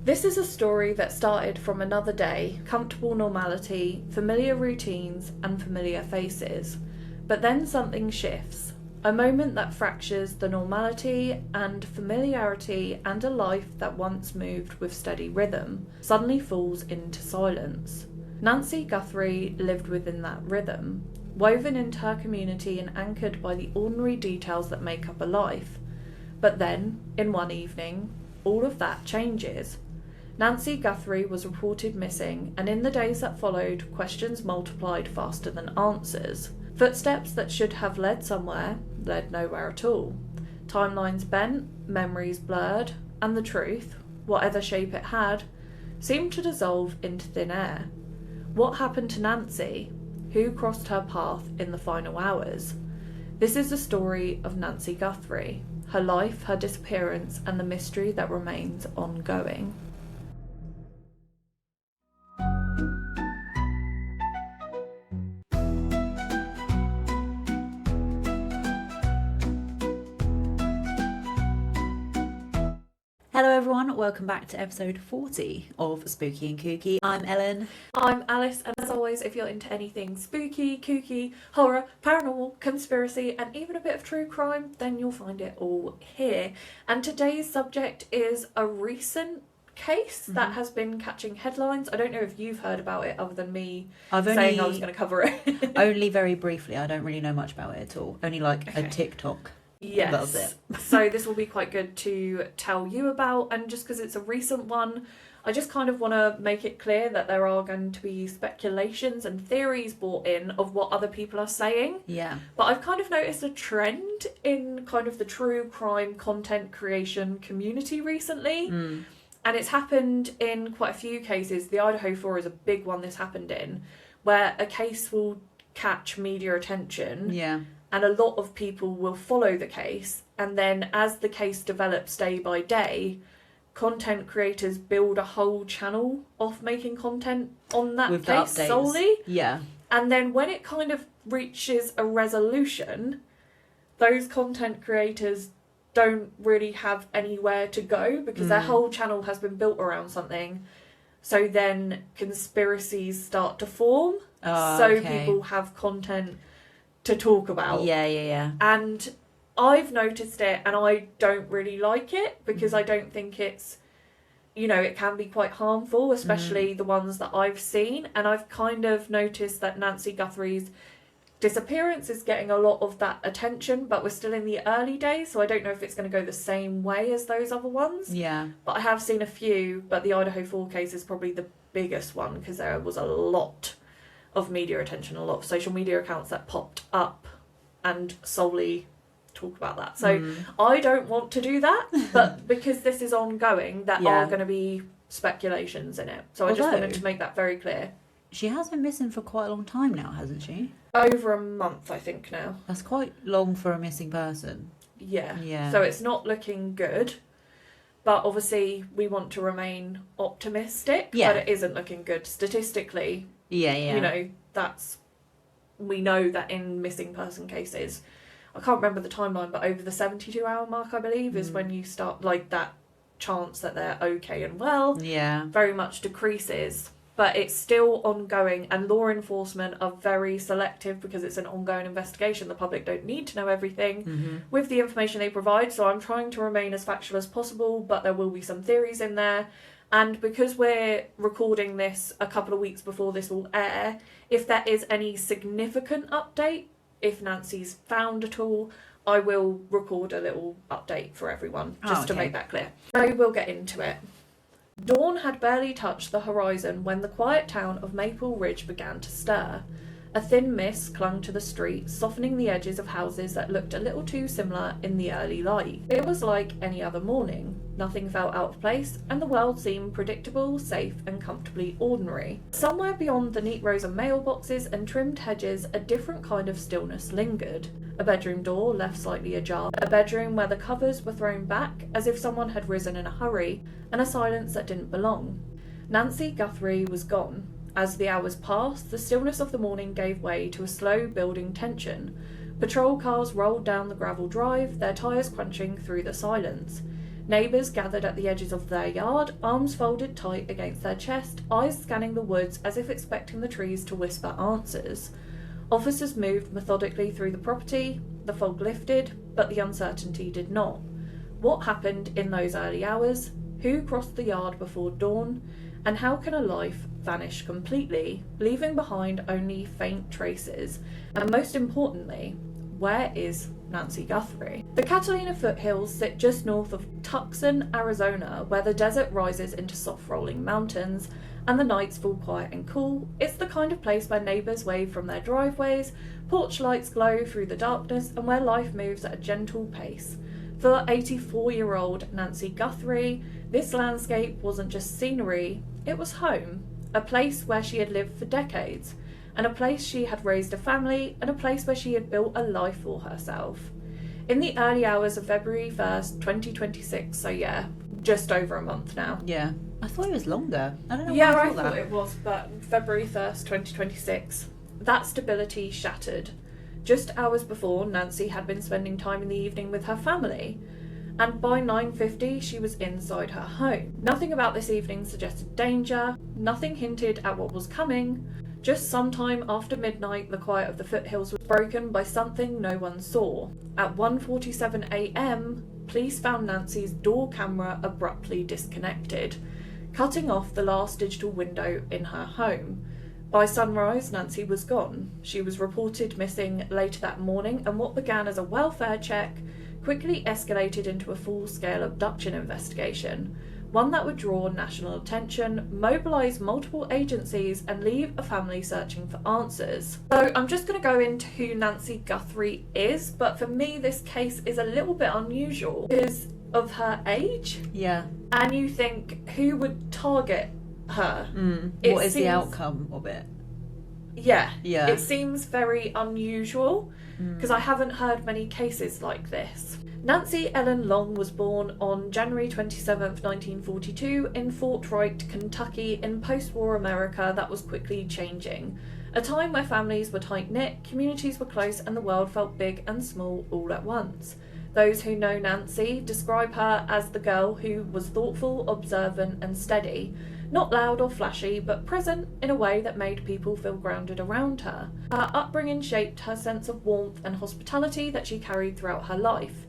This is a story that started from another day, comfortable normality, familiar routines, and familiar faces. But then something shifts. A moment that fractures the normality and familiarity, and a life that once moved with steady rhythm suddenly falls into silence. Nancy Guthrie lived within that rhythm, woven into her community and anchored by the ordinary details that make up a life. But then, in one evening, all of that changes. Nancy Guthrie was reported missing, and in the days that followed, questions multiplied faster than answers. Footsteps that should have led somewhere led nowhere at all. Timelines bent, memories blurred, and the truth, whatever shape it had, seemed to dissolve into thin air. What happened to Nancy? Who crossed her path in the final hours? This is the story of Nancy Guthrie, her life, her disappearance, and the mystery that remains ongoing. Hello everyone, welcome back to episode 40 of Spooky and Kooky. I'm Ellen. I'm Alice, and as always, if you're into anything spooky, kooky, horror, paranormal, conspiracy, and even a bit of true crime, then you'll find it all here. And today's subject is a recent case that has been catching headlines. I don't know if you've heard about it other than me saying I was going to cover it. Only very briefly, I don't really know much about it at all. Only like a TikTok. Yes. That's it. So this will be quite good to tell you about, and just because it's a recent one, I just kind of want to make it clear that there are going to be speculations and theories brought in of what other people are saying. Yeah. But I've kind of noticed a trend in kind of the true crime content creation community recently. And it's happened in quite a few cases. The Idaho 4 is a big one this happened in, where a case will catch media attention. Yeah. And a lot of people will follow the case, and then as the case develops day by day, content creators build a whole channel off making content on that With case the updates. solely. Yeah. And then when it kind of reaches a resolution, those content creators don't really have anywhere to go because their whole channel has been built around something. So then conspiracies start to form. People have content to talk about. Yeah. And I've noticed it, and I don't really like it because I don't think it's, it can be quite harmful, especially the ones that I've seen. And I've kind of noticed that Nancy Guthrie's disappearance is getting a lot of that attention, but we're still in the early days, so I don't know if it's going to go the same way as those other ones. Yeah. But I have seen a few, but the Idaho 4 case is probably the biggest one because there was a lot of media attention, a lot of social media accounts that popped up and solely talk about that. So I don't want to do that, but because this is ongoing, there are going to be speculations in it. So I just wanted to make that very clear. She has been missing for quite a long time now, hasn't she? Over a month, I think now. That's quite long for a missing person. Yeah. So it's not looking good. But obviously we want to remain optimistic, but it isn't looking good statistically. Yeah. We know that in missing person cases, I can't remember the timeline, but over the 72-hour mark, I believe, is when you start, that chance that they're okay and well very much decreases. But it's still ongoing, and law enforcement are very selective because it's an ongoing investigation. The public don't need to know everything with the information they provide, so I'm trying to remain as factual as possible, but there will be some theories in there. And because we're recording this a couple of weeks before this will air, if there is any significant update, if Nancy's found at all, I will record a little update for everyone, just to make that clear. So we'll get into it. Dawn had barely touched the horizon when the quiet town of Maple Ridge began to stir. A thin mist clung to the street, softening the edges of houses that looked a little too similar in the early light. It was like any other morning. Nothing felt out of place, and the world seemed predictable, safe, and comfortably ordinary. Somewhere beyond the neat rows of mailboxes and trimmed hedges, a different kind of stillness lingered. A bedroom door left slightly ajar, a bedroom where the covers were thrown back as if someone had risen in a hurry, and a silence that didn't belong. Nancy Guthrie was gone. As the hours passed, the stillness of the morning gave way to a slow building tension. Patrol cars rolled down the gravel drive, their tyres crunching through the silence. Neighbours gathered at the edges of their yard, arms folded tight against their chest, eyes scanning the woods as if expecting the trees to whisper answers. Officers moved methodically through the property. The fog lifted, but the uncertainty did not. What happened in those early hours? Who crossed the yard before dawn? And how can a life vanish completely, leaving behind only faint traces? And most importantly, where is Nancy Guthrie? The Catalina foothills sit just north of Tucson, Arizona, where the desert rises into soft rolling mountains and the nights fall quiet and cool. It's the kind of place where neighbours wave from their driveways, porch lights glow through the darkness, and where life moves at a gentle pace. For 84-year-old Nancy Guthrie, this landscape wasn't just scenery, it was home, a place where she had lived for decades, and a place she had raised a family, and a place where she had built a life for herself. In the early hours of February 1st, 2026, so yeah, just over a month now. Yeah. I thought it was longer. I don't know Yeah, why I thought it was, but February 1st, 2026. That stability shattered. Just hours before, Nancy had been spending time in the evening with her family, and by 9:50 she was inside her home. Nothing about this evening suggested danger, nothing hinted at what was coming. Just sometime after midnight, the quiet of the foothills was broken by something no one saw. At 1:47 a.m, police found Nancy's door camera abruptly disconnected, cutting off the last digital window in her home. By sunrise, Nancy was gone. She was reported missing later that morning, and what began as a welfare check quickly escalated into a full-scale abduction investigation, one that would draw national attention, mobilise multiple agencies, and leave a family searching for answers. So I'm just going to go into who Nancy Guthrie is, but for me this case is a little bit unusual because of her age. Yeah. And you think, who would target her? What is the outcome of it? Yeah. Yeah. It seems very unusual because I haven't heard many cases like this. Nancy Ellen Long was born on January 27th, 1942 in Fort Wright, Kentucky, in post-war America that was quickly changing. A time where families were tight-knit, communities were close, and the world felt big and small all at once. Those who know Nancy describe her as the girl who was thoughtful, observant, and steady. Not loud or flashy, but present in a way that made people feel grounded around her. Her upbringing shaped her sense of warmth and hospitality that she carried throughout her life.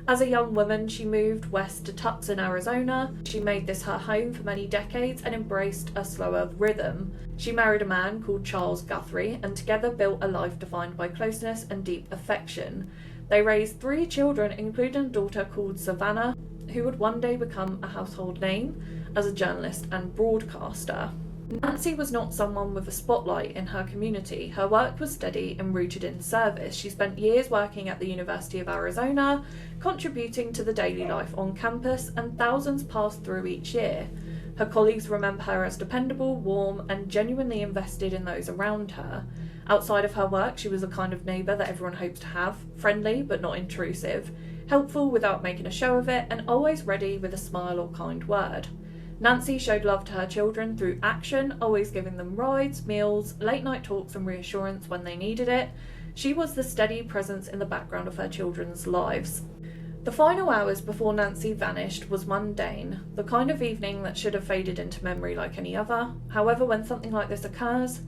As a young woman, she moved west to Tucson, Arizona. She made this her home for many decades and embraced a slower rhythm. She married a man called Charles Guthrie and together built a life defined by closeness and deep affection. They raised 3 children, including a daughter called Savannah, who would one day become a household name as a journalist and broadcaster. Nancy was not someone with a spotlight in her community. Her work was steady and rooted in service. She spent years working at the University of Arizona, contributing to the daily life on campus, and thousands passed through each year. Her colleagues remember her as dependable, warm, and genuinely invested in those around her. Outside of her work, she was a kind of neighbour that everyone hopes to have, friendly but not intrusive, helpful without making a show of it, and always ready with a smile or kind word. Nancy showed love to her children through action, always giving them rides, meals, late night talks and reassurance when they needed it. She was the steady presence in the background of her children's lives. The final hours before Nancy vanished was mundane, the kind of evening that should have faded into memory like any other. However, when something like this occurs,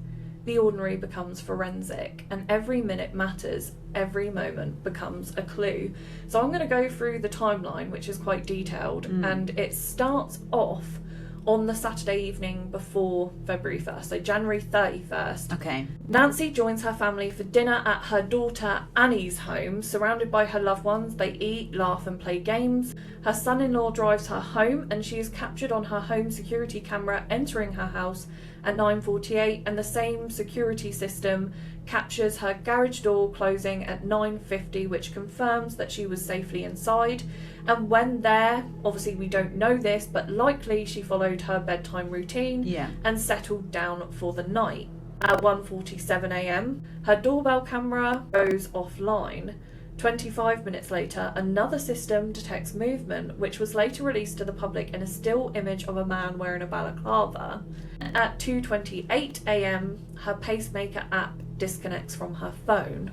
the ordinary becomes forensic, and every minute matters, every moment becomes a clue. So I'm going to go through the timeline, which is quite detailed, and it starts off on the Saturday evening before February 1st, so January 31st. Okay. Nancy joins her family for dinner at her daughter Annie's home. Surrounded by her loved ones, they eat, laugh and play games. Her son-in-law drives her home, and she is captured on her home security camera entering her house at 9:48, and the same security system captures her garage door closing at 9:50, which confirms that she was safely inside. And when there, obviously we don't know this, but likely she followed her bedtime routine and settled down for the night. At 1:47 a.m, her doorbell camera goes offline. 25 minutes later, another system detects movement, which was later released to the public in a still image of a man wearing a balaclava. At 2:28 a.m, her pacemaker app disconnects from her phone.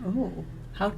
Oh, how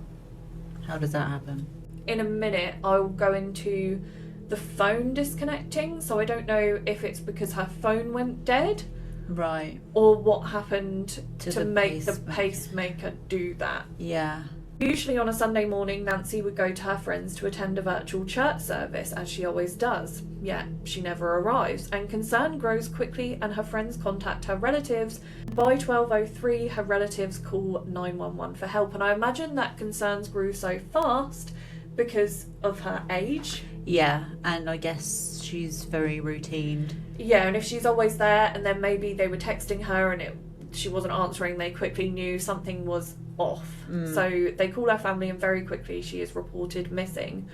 does that happen? in a minute I'll go into the phone disconnecting, so I don't know if it's because her phone went dead, right, or what happened to make the pacemaker. pacemaker do that. Yeah. Usually on a Sunday morning, Nancy would go to her friends to attend a virtual church service, as she always does. Yet she never arrives, and concern grows quickly and her friends contact her relatives. By 12:03, her relatives call 911 for help, and I imagine that concerns grew so fast because of her age. Yeah, and I guess she's very routine. Yeah, and if she's always there, and then maybe they were texting her and she wasn't answering, they quickly knew something was off. So they call her family, and very quickly she is reported missing.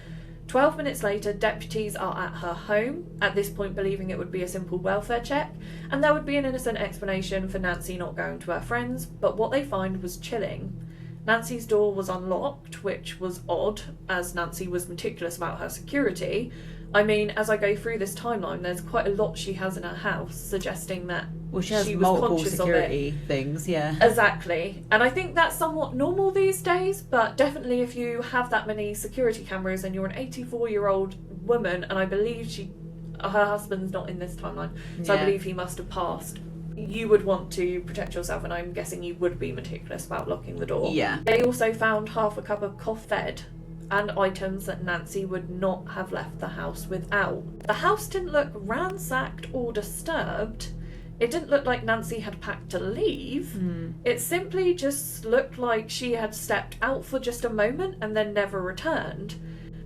12 minutes later, deputies are at her home, at this point believing it would be a simple welfare check, and there would be an innocent explanation for Nancy not going to her friends, but what they find was chilling. Nancy's door was unlocked, which was odd, as Nancy was meticulous about her security. I mean, as I go through this timeline, there's quite a lot she has in her house, suggesting that Well, she has was multiple conscious security things, yeah. Exactly. And I think that's somewhat normal these days, but definitely if you have that many security cameras and you're an 84-year-old woman, and I believe her husband's not in this timeline, so I believe he must have passed, you would want to protect yourself, and I'm guessing you would be meticulous about locking the door. Yeah. They also found half a cup of cough fed and items that Nancy would not have left the house without. The house didn't look ransacked or disturbed. It didn't look like Nancy had packed to leave. It simply just looked like she had stepped out for just a moment and then never returned.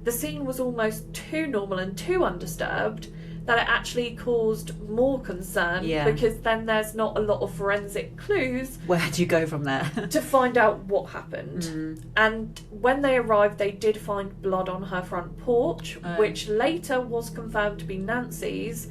The scene was almost too normal and too undisturbed that it actually caused more concern, because then there's not a lot of forensic clues. Where do you go from there? To find out what happened. And when they arrived, they did find blood on her front porch, which later was confirmed to be Nancy's.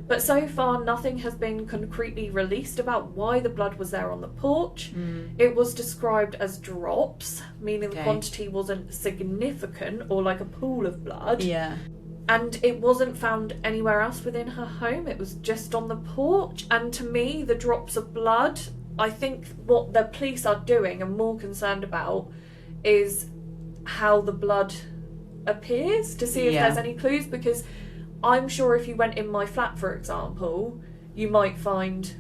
But so far, nothing has been concretely released about why the blood was there on the porch. It was described as drops, meaning the quantity wasn't significant or like a pool of blood. Yeah. And it wasn't found anywhere else within her home. It was just on the porch. And to me, the drops of blood, I think what the police are doing and more concerned about is how the blood appears, to see if there's any clues, because I'm sure if you went in my flat, for example, you might find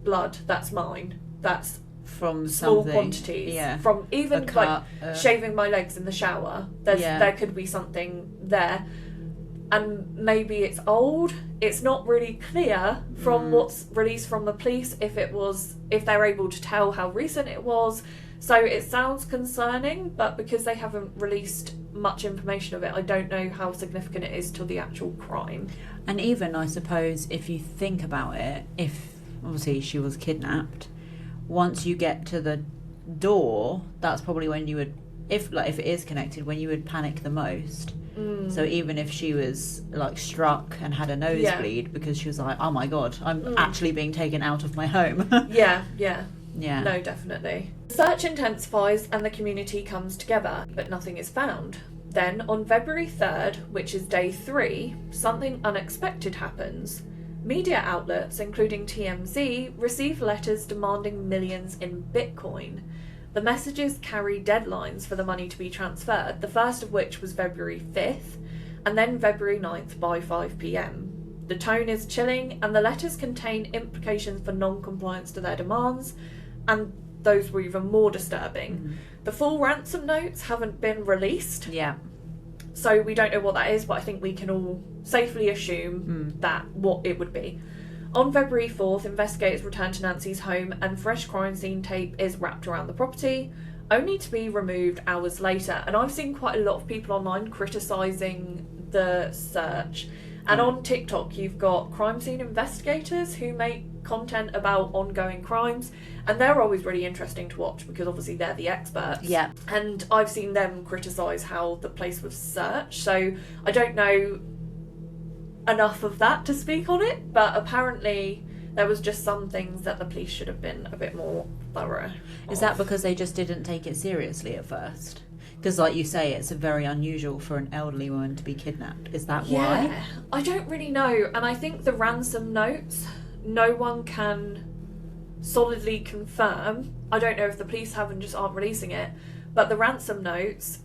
blood that's mine. That's from small something. quantities. Yeah. From even cut, like shaving my legs in the shower. There could be something there. And maybe it's old. It's not really clear from what's released from the police if they're able to tell how recent it was. So it sounds concerning, but because they haven't released much information of it, I don't know how significant it is to the actual crime. And even, I suppose, if you think about it, if obviously she was kidnapped, once you get to the door, that's probably when you would, if it is connected, when you would panic the most. So even if she was like struck and had a nosebleed because she was like, oh my god, I'm actually being taken out of my home. Yeah. No, definitely. Search intensifies and the community comes together, but nothing is found. Then on February 3rd, which is day 3, something unexpected happens. Media outlets, including TMZ, receive letters demanding millions in Bitcoin. The messages carry deadlines for the money to be transferred, the first of which was February 5th, and then February 9th by 5 p.m. The tone is chilling, and the letters contain implications for non-compliance to their demands, and those were even more disturbing. The full ransom notes haven't been released. Yeah. So we don't know what that is, but I think we can all safely assume that what it would be. On February 4th, investigators return to Nancy's home and fresh crime scene tape is wrapped around the property, only to be removed hours later. And I've seen quite a lot of people online criticising the search. And on TikTok, you've got crime scene investigators who make content about ongoing crimes, and they're always really interesting to watch because obviously they're the experts. Yeah. And I've seen them criticise how the place was searched, so I don't know enough of that to speak on it, but apparently there was just some things that the police should have been a bit more thorough. Is that because they just didn't take it seriously at first? Because like you say, it's very unusual for an elderly woman to be kidnapped. Is that why? Yeah, I don't really know. And I think the ransom notes, no one can solidly confirm. I don't know if the police have and just aren't releasing it, but the ransom notes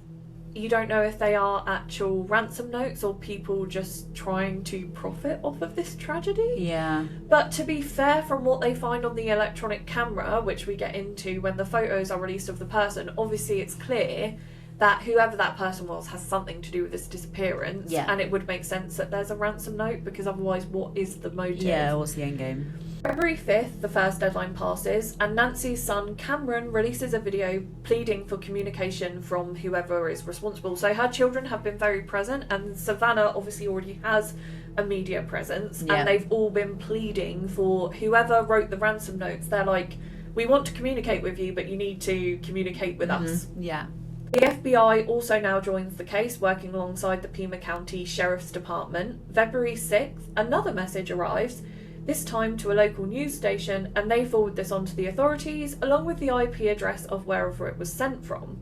you don't know if they are actual ransom notes or people just trying to profit off of this tragedy. Yeah. But to be fair, from what they find on the electronic camera, which we get into when the photos are released of the person, obviously it's clear that whoever that person was has something to do with this disappearance. Yeah. And it would make sense that there's a ransom note, because otherwise what is the motive? Yeah, what's the end game? February 5th, the first deadline passes, and Nancy's son Cameron releases a video pleading for communication from whoever is responsible. So her children have been very present, and Savannah obviously already has a media presence, and they've all been pleading for whoever wrote the ransom notes. They're like, we want to communicate with you, but you need to communicate with us. Yeah. The FBI also now joins the case, working alongside the Pima County Sheriff's Department. February 6th, another message arrives, this time to a local news station, and they forward this on to the authorities, along with the IP address of wherever it was sent from.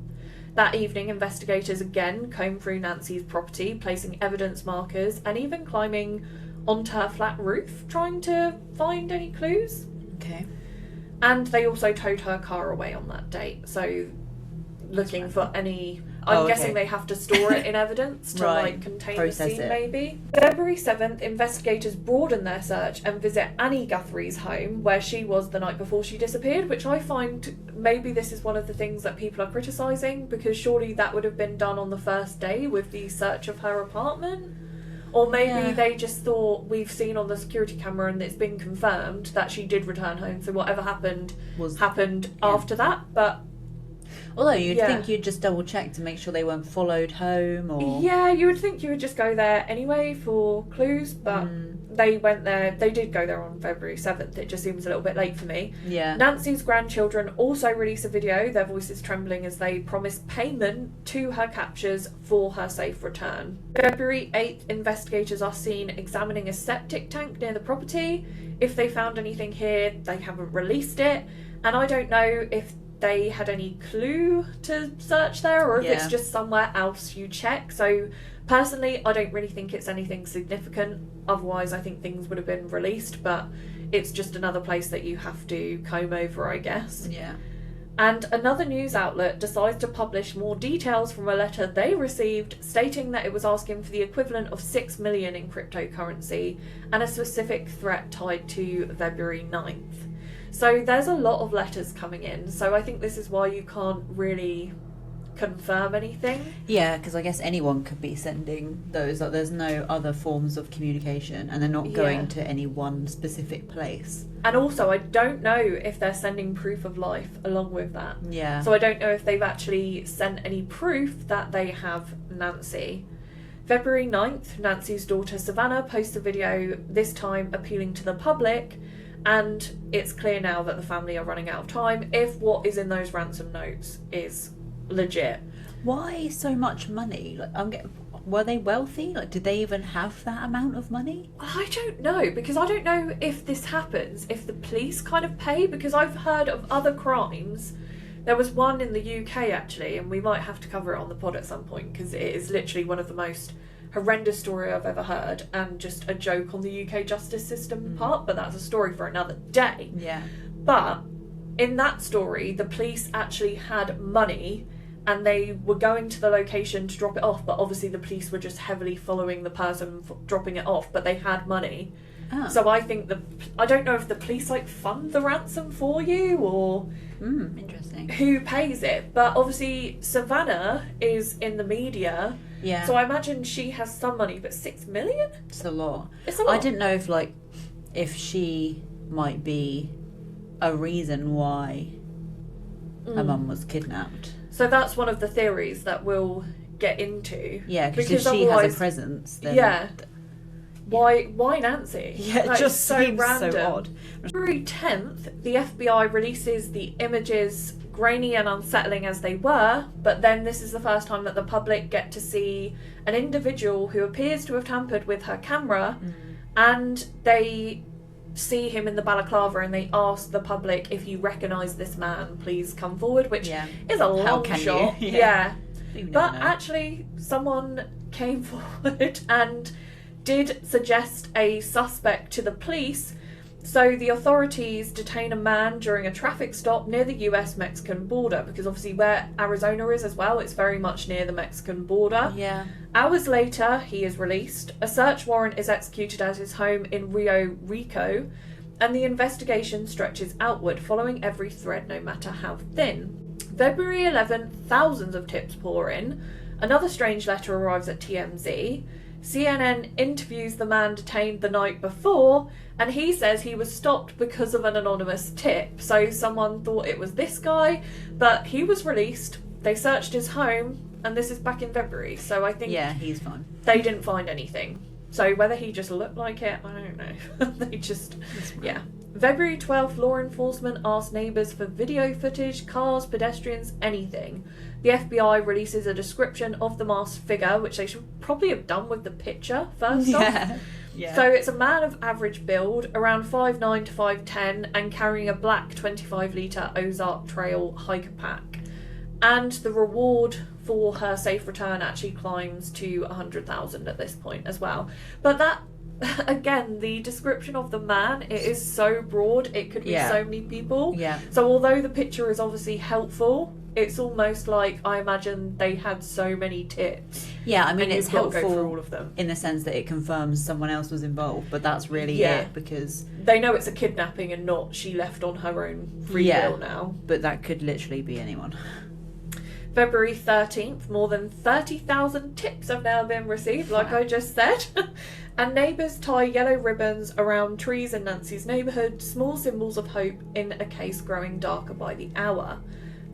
That evening, investigators again comb through Nancy's property, placing evidence markers and even climbing onto her flat roof, trying to find any clues. Okay. And they also towed her car away on that date, so looking for any... I'm guessing they have to store it in evidence to contain the scene, maybe. February 7th, investigators broaden their search and visit Annie Guthrie's home, where she was the night before she disappeared, which I find maybe this is one of the things that people are criticising, because surely that would have been done on the first day with the search of her apartment. Or maybe they just thought, we've seen on the security camera and it's been confirmed that she did return home, so whatever happened after that. But although you'd think you'd just double check to make sure they weren't followed home, or... Yeah, you would think you would just go there anyway for clues, but they went there. They did go there on February 7th. It just seems a little bit late for me. Yeah. Nancy's grandchildren also release a video, their voices trembling as they promise payment to her captors for her safe return. February 8th, investigators are seen examining a septic tank near the property. If they found anything here, they haven't released it, and I don't know if they had any clue to search there, or if it's just somewhere else you check. So personally, I don't really think it's anything significant. Otherwise, I think things would have been released, but it's just another place that you have to comb over, I guess. Yeah. And another news outlet decides to publish more details from a letter they received stating that it was asking for the equivalent of 6 million in cryptocurrency and a specific threat tied to February 9th. So there's a lot of letters coming in, so I think this is why you can't really confirm anything. Yeah, because I guess anyone could be sending those. Like, there's no other forms of communication, and they're not going to any one specific place. And also, I don't know if they're sending proof of life along with that. Yeah. So I don't know if they've actually sent any proof that they have Nancy. February 9th, Nancy's daughter Savannah posts a video, this time appealing to the public, and it's clear now that the family are running out of time if what is in those ransom notes is legit. Why so much money? Like, were they wealthy? Like, did they even have that amount of money? I don't know, because I don't know if this happens if the police kind of pay, because I've heard of other crimes. There was one in the UK actually, and we might have to cover it on the pod at some point, because it is literally one of the most horrendous story I've ever heard, and just a joke on the UK justice system part, but that's a story for another day. Yeah. But in that story, the police actually had money and they were going to the location to drop it off, but obviously the police were just heavily following the person dropping it off, but they had money. Oh. So I think I don't know if the police fund the ransom for you, or interesting, who pays it, but obviously Savannah is in the media. Yeah. So I imagine she has some money, but 6 million? It's a lot. It's a lot. I didn't know if she might be a reason why her mum was kidnapped. So that's one of the theories that we'll get into. Yeah, because if she has a presence, then... Why Nancy? Yeah, it just so seems random. so odd. February 10th, the FBI releases the images, grainy and unsettling as they were, but then this is the first time that the public get to see an individual who appears to have tampered with her camera, and they see him in the balaclava and they ask the public, if you recognise this man, please come forward, which is a long shot. Yeah. But actually, someone came forward and did suggest a suspect to the police So the authorities detain a man during a traffic stop near the US-Mexican border, because obviously where Arizona is as well, it's very much near the Mexican border. Yeah. Hours later, he is released. A search warrant is executed at his home in Rio Rico, and the investigation stretches outward, following every thread, no matter how thin. February 11th, thousands of tips pour in. Another strange letter arrives at TMZ. CNN interviews the man detained the night before, and he says he was stopped because of an anonymous tip. So someone thought it was this guy, but he was released. They searched his home, and this is back in February, so I think... Yeah, he's fine. They didn't find anything. So whether he just looked like it, I don't know. They just... Yeah. February 12th, law enforcement asked neighbours for video footage, cars, pedestrians, anything. The FBI releases a description of the masked figure, which they should probably have done with the picture first off. Yeah. So it's a man of average build, around 5'9" to 5'10", and carrying a black 25-litre Ozark Trail hiker pack. And the reward for her safe return actually climbs to $100,000 at this point as well. But that, again, the description of the man, it is so broad, it could be so many people. Yeah. So although the picture is obviously helpful, it's almost like, I imagine they had so many tips. Yeah, I mean, it's helpful go through all of them. In the sense that it confirms someone else was involved, but that's really it, because... They know it's a kidnapping and not she left on her own free will now. But that could literally be anyone. February 13th, more than 30,000 tips have now been received, like I just said. And neighbours tie yellow ribbons around trees in Nancy's neighbourhood, small symbols of hope in a case growing darker by the hour.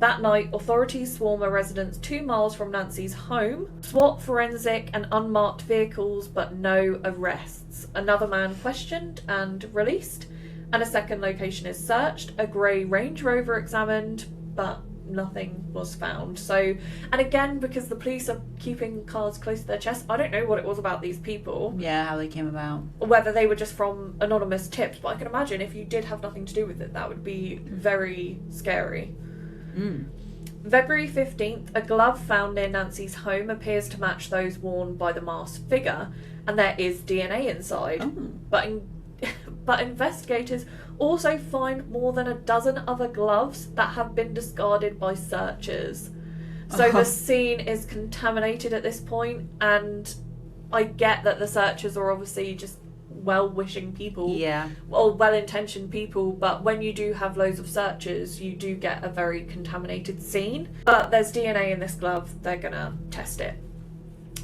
That night, authorities swarm a residence 2 miles from Nancy's home, SWAT, forensic and unmarked vehicles, but no arrests. Another man questioned and released, and a second location is searched, a grey Range Rover examined, but nothing was found. So, and again, because the police are keeping cards close to their chest, I don't know what it was about these people. Yeah, how they came about. Whether they were just from anonymous tips, but I can imagine if you did have nothing to do with it, that would be very scary. February 15th, a glove found near Nancy's home appears to match those worn by the masked figure, and there is DNA inside. But investigators also find more than a dozen other gloves that have been discarded by searchers. So the scene is contaminated at this point, and I get that the searchers are obviously just well-wishing people, or well-intentioned people, but when you do have loads of searchers, you do get a very contaminated scene. But there's DNA in this glove, they're gonna test it.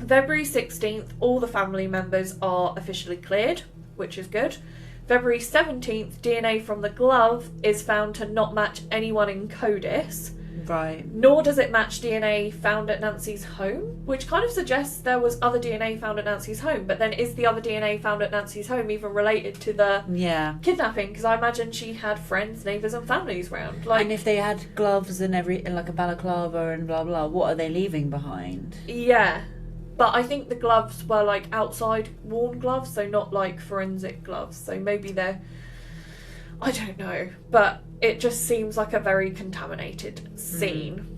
February 16th, all the family members are officially cleared, which is good. February 17th, DNA from the glove is found to not match anyone in CODIS. Right. Nor does it match DNA found at Nancy's home, which kind of suggests there was other DNA found at Nancy's home. But then is the other DNA found at Nancy's home even related to the kidnapping? Because I imagine she had friends, neighbours and families around. Like, and if they had gloves and like a balaclava and blah blah, what are they leaving behind? Yeah. But I think the gloves were like outside worn gloves, so not like forensic gloves. So maybe they're... I don't know. But it just seems like a very contaminated scene.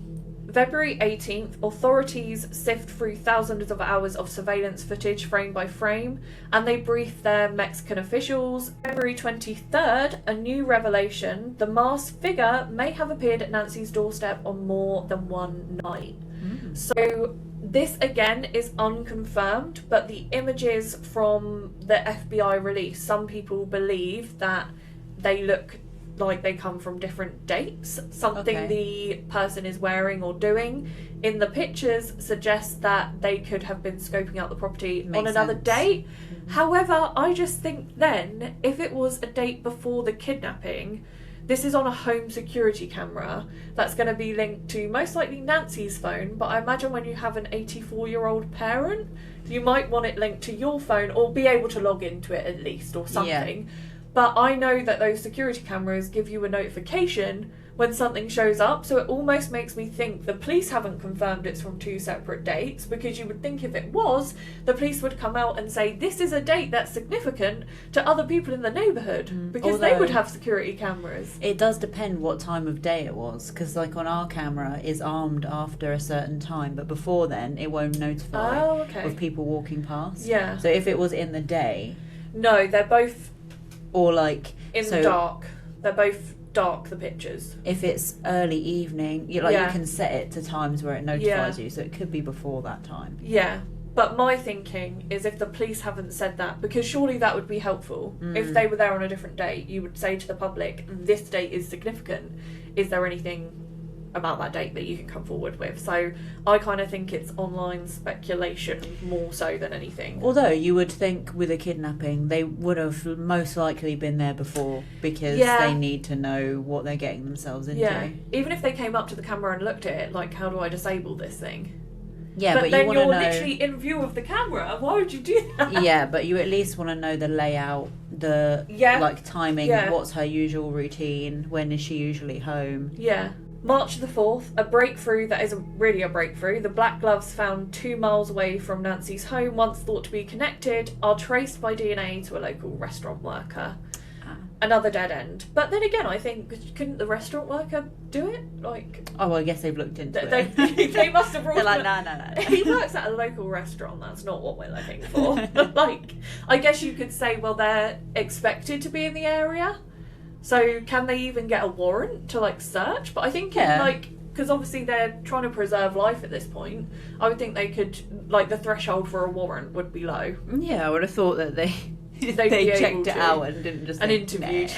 February 18th, authorities sift through thousands of hours of surveillance footage frame by frame, and they brief their Mexican officials. February 23rd, a new revelation: the masked figure may have appeared at Nancy's doorstep on more than one night. So this again is unconfirmed, but the images from the FBI release, some people believe that they look like they come from different dates. Something the person is wearing or doing in the pictures suggests that they could have been scoping out the property on another date. However, I just think then, if it was a date before the kidnapping, this is on a home security camera that's going to be linked to most likely Nancy's phone, but I imagine when you have an 84-year-old parent, you might want it linked to your phone or be able to log into it at least or something. Yeah. But I know that those security cameras give you a notification when something shows up, so it almost makes me think the police haven't confirmed it's from 2 separate dates, because you would think if it was, the police would come out and say this is a date that's significant to other people in the neighbourhood, because they would have security cameras. It does depend what time of day it was, because like on our camera is armed after a certain time, but before then it won't notify of people walking past. Yeah. So if it was in the day... No, they're both... Or like In the dark. They're both dark, the pictures. If it's early evening, you can set it to times where it notifies you, so it could be before that time. Yeah. But my thinking is if the police haven't said that, because surely that would be helpful. If they were there on a different date, you would say to the public, this date is significant. Is there anything about that date that you can come forward with? So I kind of think it's online speculation more so than anything. Although you would think with a kidnapping, they would have most likely been there before because they need to know what they're getting themselves into. Yeah. Even if they came up to the camera and looked at it, like, how do I disable this thing? Yeah, but then you're literally in view of the camera. Why would you do that? Yeah, but you at least want to know the layout, the like timing, what's her usual routine, when is she usually home. Yeah. March the 4th, a breakthrough that isn't really a breakthrough. The black gloves found 2 miles away from Nancy's home, once thought to be connected, are traced by DNA to a local restaurant worker. Another dead end. But then again, I think, couldn't the restaurant worker do it? Like, oh, well, I guess they've looked into it. They must have ruled. They're like, no. He works at a local restaurant. That's not what we're looking for. Like, I guess you could say, well, they're expected to be in the area. So can they even get a warrant to, like, search? But I think, because obviously they're trying to preserve life at this point, I would think they could, like, the threshold for a warrant would be low. Yeah, I would have thought that they checked it out and didn't just interviewed.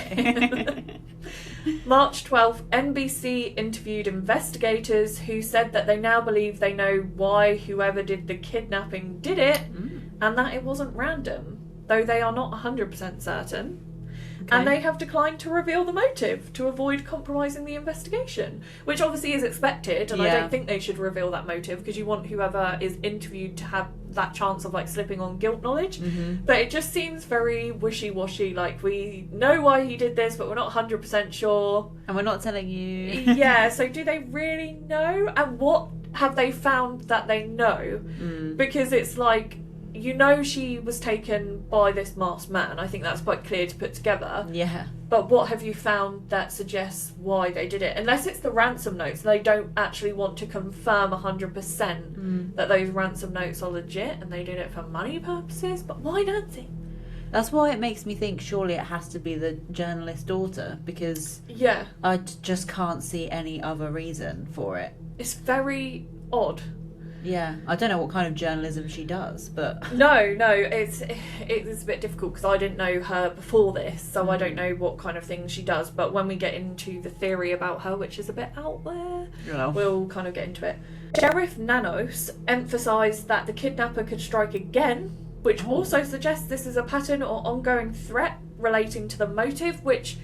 March 12th, NBC interviewed investigators who said that they now believe they know why whoever did the kidnapping did it, and that it wasn't random, though they are not 100% certain. Okay. And they have declined to reveal the motive to avoid compromising the investigation, which obviously is expected, and I don't think they should reveal that motive because you want whoever is interviewed to have that chance of, like, slipping on guilt knowledge. But it just seems very wishy-washy, like, we know why he did this but we're not 100% sure, and we're not telling you. So do they really know, and what have they found that they know? Because it's like, you know, she was taken by this masked man. I think that's quite clear to put together. Yeah. But what have you found that suggests why they did it? Unless it's the ransom notes, they don't actually want to confirm 100% that those ransom notes are legit and they did it for money purposes. But why Nancy? That's why it makes me think surely it has to be the journalist's daughter, because I just can't see any other reason for it. It's very odd. Yeah, I don't know what kind of journalism she does, but... No, it's a bit difficult because I didn't know her before this, so I don't know what kind of things she does, but when we get into the theory about her, which is a bit out there, we'll kind of get into it. Sheriff Nanos emphasised that the kidnapper could strike again, which also suggests this is a pattern or ongoing threat relating to the motive, which...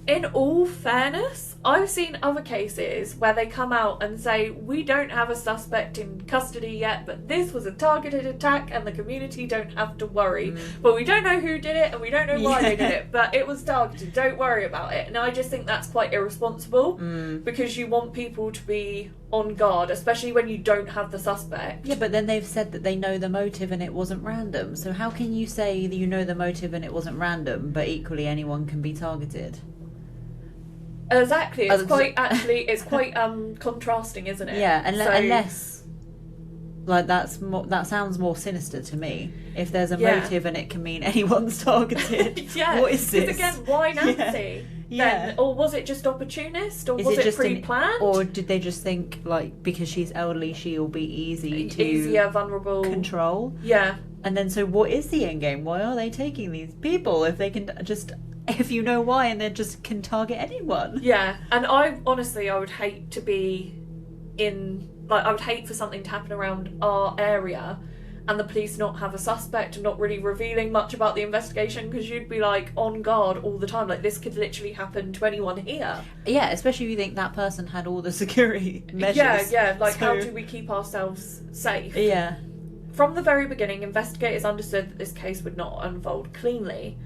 In all fairness, I've seen other cases where they come out and say, we don't have a suspect in custody yet, but this was a targeted attack and the community don't have to worry. But we don't know who did it and we don't know why they did it, but it was targeted, don't worry about it. And I just think that's quite irresponsible because you want people to be on guard, especially when you don't have the suspect. Yeah, but then they've said that they know the motive and it wasn't random. So how can you say that you know the motive and it wasn't random, but equally anyone can be targeted? Exactly, it's quite contrasting, isn't it? Yeah, unless like that sounds more sinister to me. If there's a motive and it can mean anyone's targeted, what is this? Because again, why Nancy? Then, or was it just opportunist, or was it pre-planned? Or did they just think, like, because she's elderly, she'll be easier, vulnerable, control? Yeah. And then, so what is the end game? Why are they taking these people if they can just? If you know why, and they just can target anyone. Yeah, and I would hate to be I would hate for something to happen around our area and the police not have a suspect and not really revealing much about the investigation, because you'd be, like, on guard all the time. Like, this could literally happen to anyone here. Yeah, especially if you think that person had all the security measures. Yeah, like, how do we keep ourselves safe? Yeah. From the very beginning, investigators understood that this case would not unfold cleanly.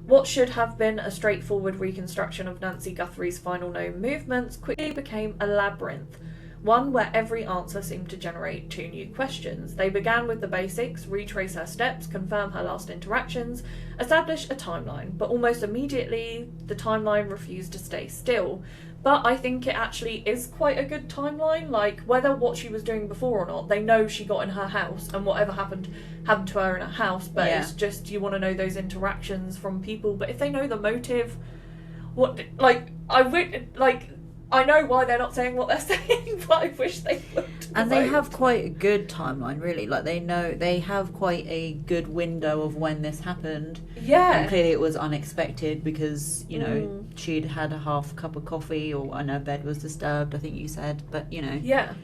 What should have been a straightforward reconstruction of Nancy Guthrie's final known movements quickly became a labyrinth, one where every answer seemed to generate 2 new questions. They began with the basics: retrace her steps, confirm her last interactions, establish a timeline, but almost immediately the timeline refused to stay still. But I think it actually is quite a good timeline, like, whether what she was doing before or not, they know she got in her house and whatever happened to her in her house, but it's just, you want to know those interactions from people. But if they know the motive, what, like, I know why they're not saying what they're saying, but I wish they would. And they have quite a good timeline, really. Like, they have quite a good window of when this happened. Yeah. And clearly it was unexpected because, you know, she'd had a half cup of coffee, or and her bed was disturbed, I think you said. But, you know. Yeah.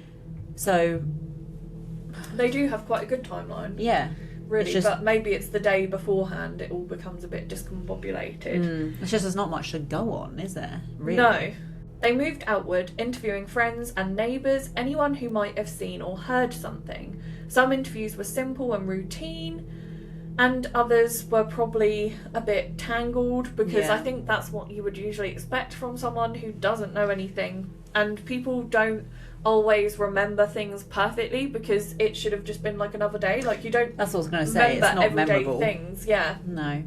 So. They do have quite a good timeline. Yeah. Really, but maybe it's the day beforehand it all becomes a bit discombobulated. It's just there's not much to go on, is there? Really? No. They moved outward, interviewing friends and neighbours, anyone who might have seen or heard something. Some interviews were simple and routine, and others were probably a bit tangled, because I think that's what you would usually expect from someone who doesn't know anything. And people don't always remember things perfectly, because it should have just been like another day. Like, you don't. That's what I was going to say. It's not everyday memorable. Things, yeah. No.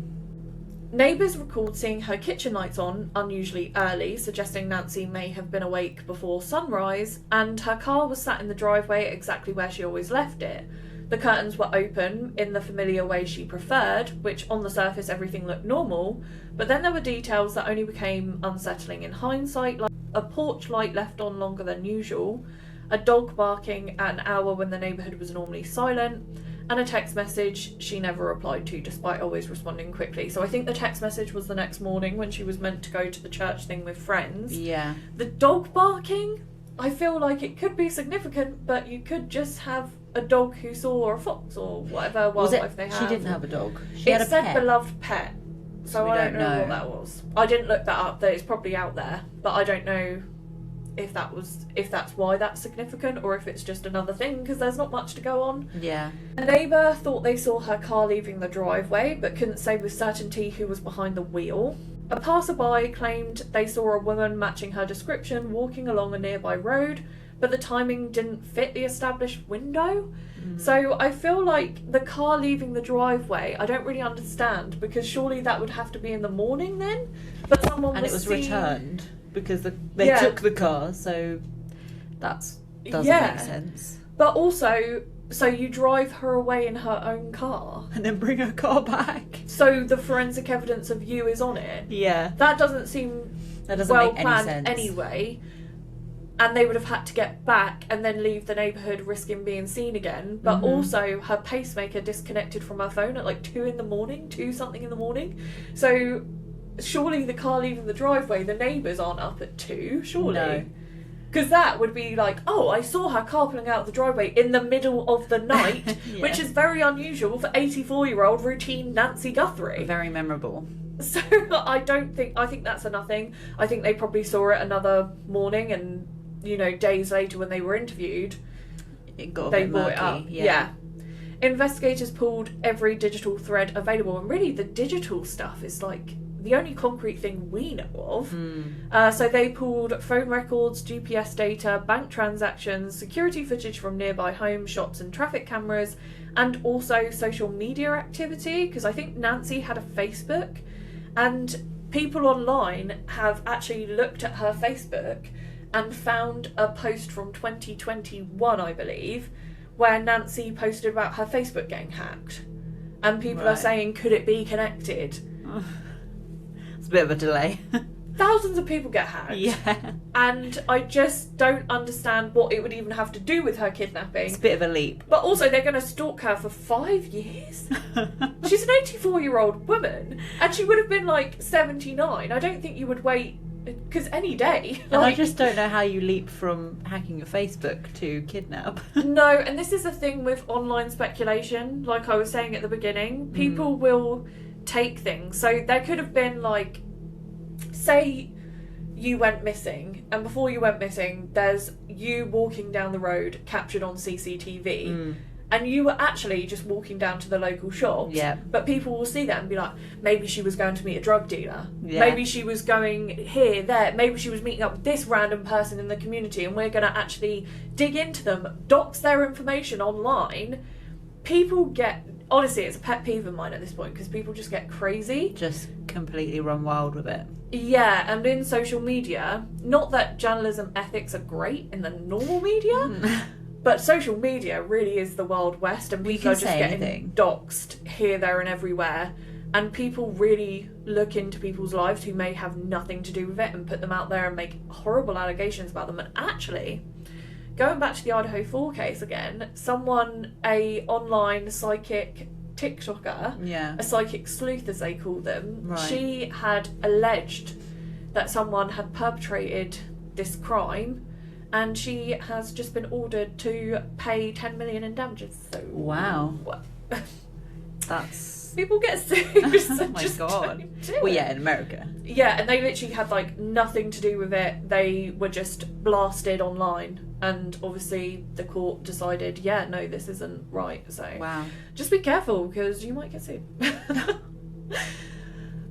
Neighbours recalled seeing her kitchen lights on unusually early, suggesting Nancy may have been awake before sunrise, and her car was sat in the driveway exactly where she always left it. The curtains were open in the familiar way she preferred, which on the surface everything looked normal, but then there were details that only became unsettling in hindsight, like a porch light left on longer than usual, a dog barking at an hour when the neighbourhood was normally silent, and a text message she never replied to, despite always responding quickly. So I think the text message was the next morning when she was meant to go to the church thing with friends. Yeah. The dog barking, I feel like it could be significant, but you could just have a dog who saw a fox or whatever wildlife they have. She didn't have a dog. She had a pet. It said beloved pet, so I don't know what that was. I didn't look that up. That it's probably out there, but I don't know if that's why that's significant, or if it's just another thing, because there's not much to go on. Yeah. A neighbour thought they saw her car leaving the driveway, but couldn't say with certainty who was behind the wheel. A passerby claimed they saw a woman matching her description walking along a nearby road, but the timing didn't fit the established window. So I feel like the car leaving the driveway, I don't really understand, because surely that would have to be in the morning then, but someone and was it was seen... returned because they took the car, so that doesn't make sense. But also, so you drive her away in her own car and then bring her car back, so the forensic evidence of you is on it. Yeah, that doesn't seem well planned anyway. And they would have had to get back and then leave the neighbourhood, risking being seen again. But also, her pacemaker disconnected from her phone at like 2 something in the morning. So surely the car leaving the driveway, the neighbours aren't up at 2, surely. No. Because that would be like, oh, I saw her car pulling out of the driveway in the middle of the night, which is very unusual for 84-year-old routine Nancy Guthrie. Very memorable. So I think that's a nothing. I think they probably saw it another morning, and, you know, days later when they were interviewed, they brought it up. Yeah. Investigators pulled every digital thread available, and really the digital stuff is like the only concrete thing we know of. So they pulled phone records, GPS data, bank transactions, security footage from nearby homes, shops and traffic cameras, and also social media activity, because I think Nancy had a Facebook, and people online have actually looked at her Facebook and found a post from 2021, I believe, where Nancy posted about her Facebook getting hacked. And people are saying, could it be connected? It's a bit of a delay. Thousands of people get hacked. Yeah. And I just don't understand what it would even have to do with her kidnapping. It's a bit of a leap. But also, they're going to stalk her for 5 years? She's an 84-year-old woman, and she would have been like 79. I don't think you would wait, because any day. And I just don't know how you leap from hacking your Facebook to kidnap. No, and this is the thing with online speculation, like I was saying at the beginning. People will take things. So there could have been like, say you went missing, and before you went missing, there's you walking down the road captured on CCTV. And you were actually just walking down to the local shops. Yeah. But people will see that and be like, maybe she was going to meet a drug dealer. Yeah. Maybe she was going here, there. Maybe she was meeting up with this random person in the community, and we're going to actually dig into them, dox their information online. People get... Honestly, it's a pet peeve of mine at this point, because people just get crazy. Just completely run wild with it. Yeah, and in social media, not that journalism ethics are great in the normal media... But social media really is the Wild West, and people are just getting doxed here, there and everywhere. and people really look into people's lives who may have nothing to do with it and put them out there and make horrible allegations about them. And actually, going back to the Idaho 4 case again, a online psychic TikToker, a psychic sleuth as they call them, she had alleged that someone had perpetrated this crime, and she has just been ordered to pay 10 million in damages. So wow. That's... People get sued. So oh my god. Well, yeah, in America. Yeah, and they literally had like nothing to do with it. They were just blasted online, and obviously the court decided, yeah, no, this isn't right. So wow, just be careful because you might get sued.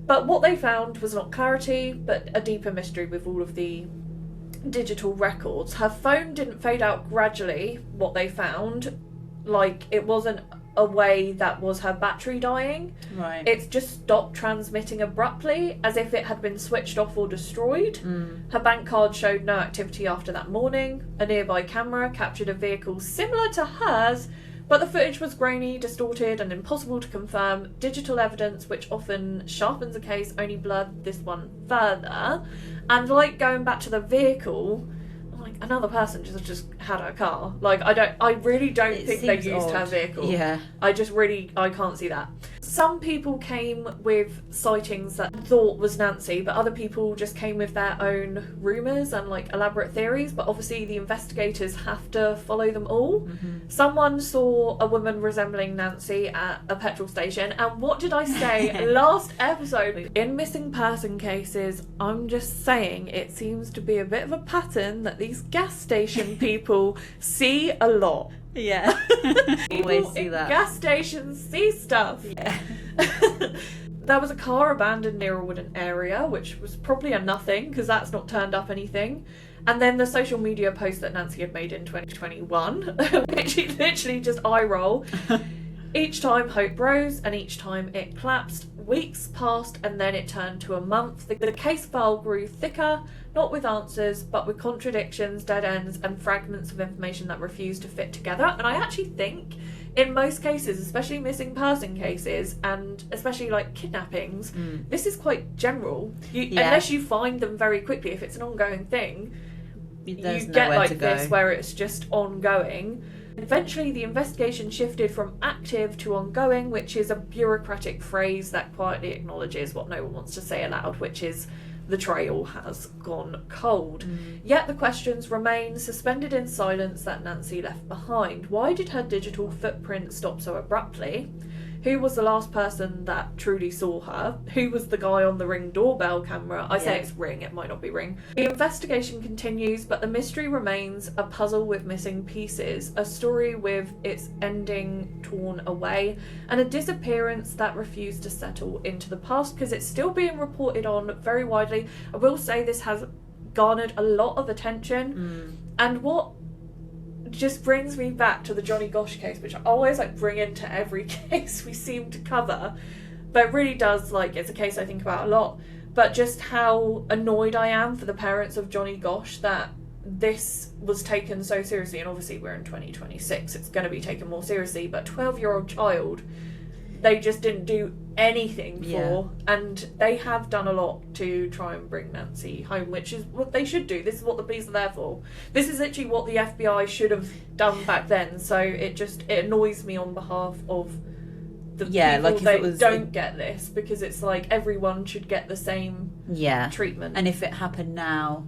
But what they found was not clarity, but a deeper mystery with all of the digital records. Her phone didn't fade out gradually. What they found, like, it wasn't a way that was her battery dying. Right. It's just stopped transmitting abruptly, as if it had been switched off or destroyed. Her bank card showed no activity after that morning. A nearby camera captured a vehicle similar to hers, but the footage was grainy, distorted, and impossible to confirm. Digital evidence, which often sharpens a case, only blurred this one further. And like going back to the vehicle, like another person just had her car. Like I really don't think they used her vehicle. Yeah. I can't see that. Some people came with sightings that thought was Nancy, but other people just came with their own rumours and like elaborate theories, but obviously the investigators have to follow them all. Someone saw a woman resembling Nancy at a petrol station, and what did I say last episode? In missing person cases, I'm just saying it seems to be a bit of a pattern that these gas station people see a lot. Yeah. Always see that. Gas stations see stuff. Yeah. There was a car abandoned near a wooden area, which was probably a nothing because that's not turned up anything. And then the social media post that Nancy had made in 2021, which literally just eye roll. Each time hope rose, and each time it collapsed. Weeks passed, and then it turned to a month. The case file grew thicker, not with answers, but with contradictions, dead ends, and fragments of information that refused to fit together. And I actually think, in most cases, especially missing person cases, and especially like kidnappings, this is quite general. Unless you find them very quickly, if it's an ongoing thing, There's you get nowhere like to go. this where it's just ongoing. Eventually, the investigation shifted from active to ongoing, which is a bureaucratic phrase that quietly acknowledges what no one wants to say aloud, which is the trail has gone cold. Yet the questions remain suspended in silence that Nancy left behind. Why did her digital footprint stop so abruptly? Who was the last person that truly saw her? Who was the guy on the Ring doorbell camera? I say it's Ring, it might not be Ring. The investigation continues, but the mystery remains a puzzle with missing pieces, a story with its ending torn away, and a disappearance that refused to settle into the past because it's still being reported on very widely. I will say this has garnered a lot of attention, and what just brings me back to the Johnny Gosch case, which I always like bring into every case we seem to cover, but it really does, like, it's a case I think about a lot, but just how annoyed I am for the parents of Johnny Gosch that this was taken so seriously. And obviously we're in 2026, it's going to be taken more seriously, but 12-year-old child, they just didn't do anything for, and they have done a lot to try and bring Nancy home, which is what they should do. This is what the police are there for. This is literally what the FBI should have done back then. So it annoys me on behalf of the people like if that it was don't get this, because it's like everyone should get the same treatment. And if it happened now,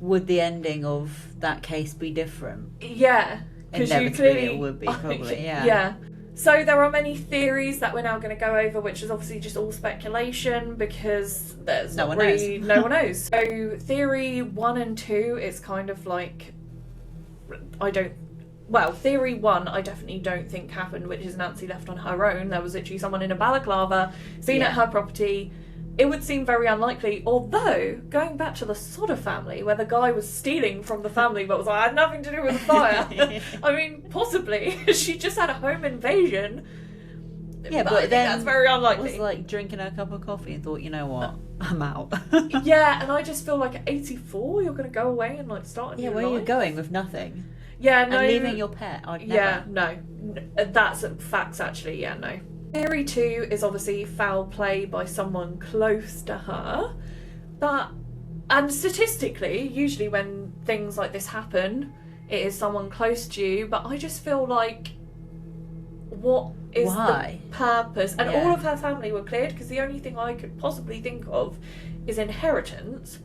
would the ending of that case be different? Yeah, because you clearly it would be, probably. Yeah. So there are many theories that we're now going to go over, which is obviously just all speculation because there's no one knows. So theory 1 and 2 is kind of like, theory 1 I definitely don't think happened, which is Nancy left on her own. There was literally someone in a balaclava seen at her property. It would seem very unlikely, although going back to the Sodder family, where the guy was stealing from the family but was like, I had nothing to do with the fire. I mean, possibly. She just had a home invasion. Yeah, but I think then that's very unlikely. Was like drinking a cup of coffee and thought, you know what, I'm out. Yeah, and I just feel like at 84, you're going to go away and like start a new life. Yeah, where are you going with nothing? Yeah, no. And leaving your pet, I'd never. Yeah, no. That's facts, actually, yeah, no. Theory 2 is obviously foul play by someone close to her. And statistically, usually when things like this happen, it is someone close to you. But I just feel like, what is the purpose? And all of her family were cleared, because the only thing I could possibly think of is inheritance.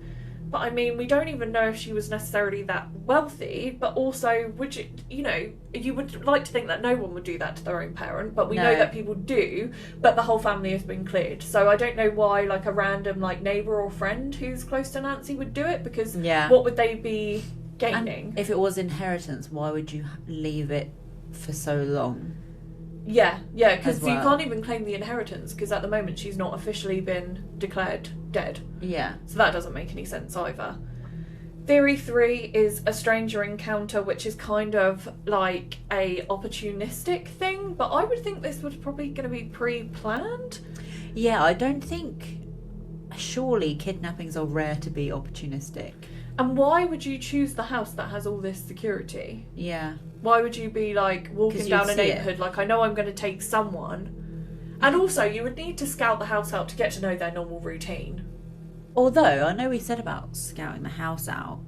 But I mean, we don't even know if she was necessarily that wealthy. But also, would you would like to think that no one would do that to their own parent, but we know that people do. But the whole family has been cleared, so I don't know why like a random like neighbour or friend who's close to Nancy would do it, because what would they be gaining? And if it was inheritance, why would you leave it for so long? Yeah, because you can't even claim the inheritance, because at the moment she's not officially been declared dead. Yeah. So that doesn't make any sense either. Theory 3 is a stranger encounter, which is kind of like a opportunistic thing, but I would think this was probably going to be pre-planned. Yeah, I don't think... Surely kidnappings are rare to be opportunistic. And why would you choose the house that has all this security? Yeah. Why would you be like walking down a neighbourhood like, I know I'm going to take someone? And also you would need to scout the house out to get to know their normal routine. Although I know we said about scouting the house out,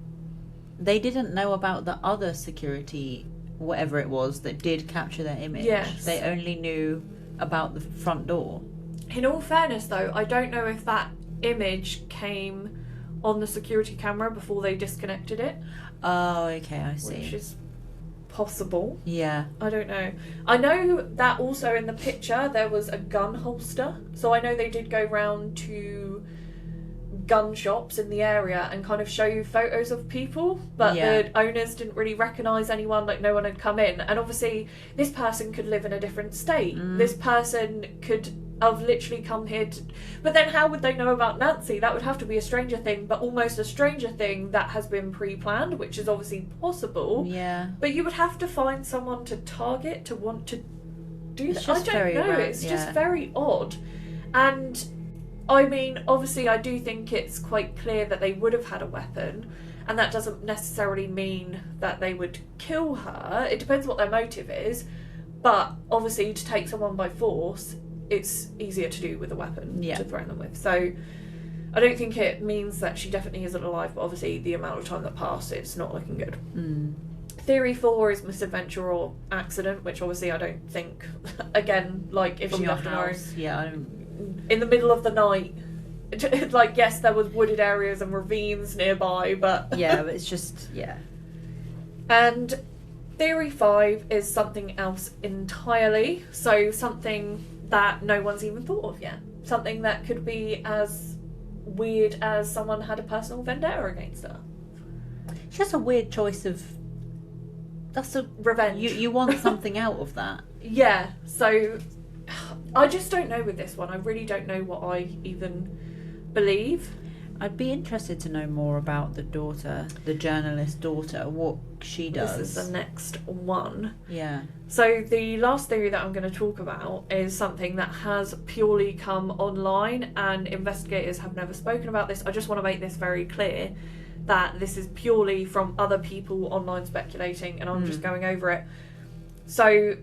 they didn't know about the other security, whatever it was, that did capture their image. Yes. They only knew about the front door. In all fairness though, I don't know if that image came on the security camera before they disconnected it. Oh, okay, I see. Which is possible. Yeah. I don't know. I know that also in the picture there was a gun holster. So I know they did go round to gun shops in the area and kind of show you photos of people, but the owners didn't really recognise anyone, like no one had come in. And obviously this person could live in a different state. This person could have literally come here to... But then how would they know about Nancy? That would have to be a stranger thing, but almost a stranger thing that has been pre-planned, which is obviously possible. Yeah. But you would have to find someone to target to want to do that. I don't know. It's just very odd. And I mean, obviously I do think it's quite clear that they would have had a weapon, and that doesn't necessarily mean that they would kill her. It depends what their motive is, but obviously to take someone by force, it's easier to do with a weapon to threaten them with. So I don't think it means that she definitely isn't alive, but obviously the amount of time that passed, it's not looking good. Theory 4 is misadventure or accident, which obviously I don't think, again, like if she left her in the middle of the night, like yes, there was wooded areas and ravines nearby, but but it's just And theory 5 is something else entirely, so something that no one's even thought of yet, something that could be as weird as someone had a personal vendetta against her. It's just a weird choice of... That's a... Revenge. You want something out of that. Yeah, so I just don't know with this one. I really don't know what I even believe. I'd be interested to know more about the daughter, the journalist's daughter, what she does. This is the next one. Yeah. So the last theory that I'm going to talk about is something that has purely come online, and investigators have never spoken about this. I just want to make this very clear that this is purely from other people online speculating, and I'm just going over it. So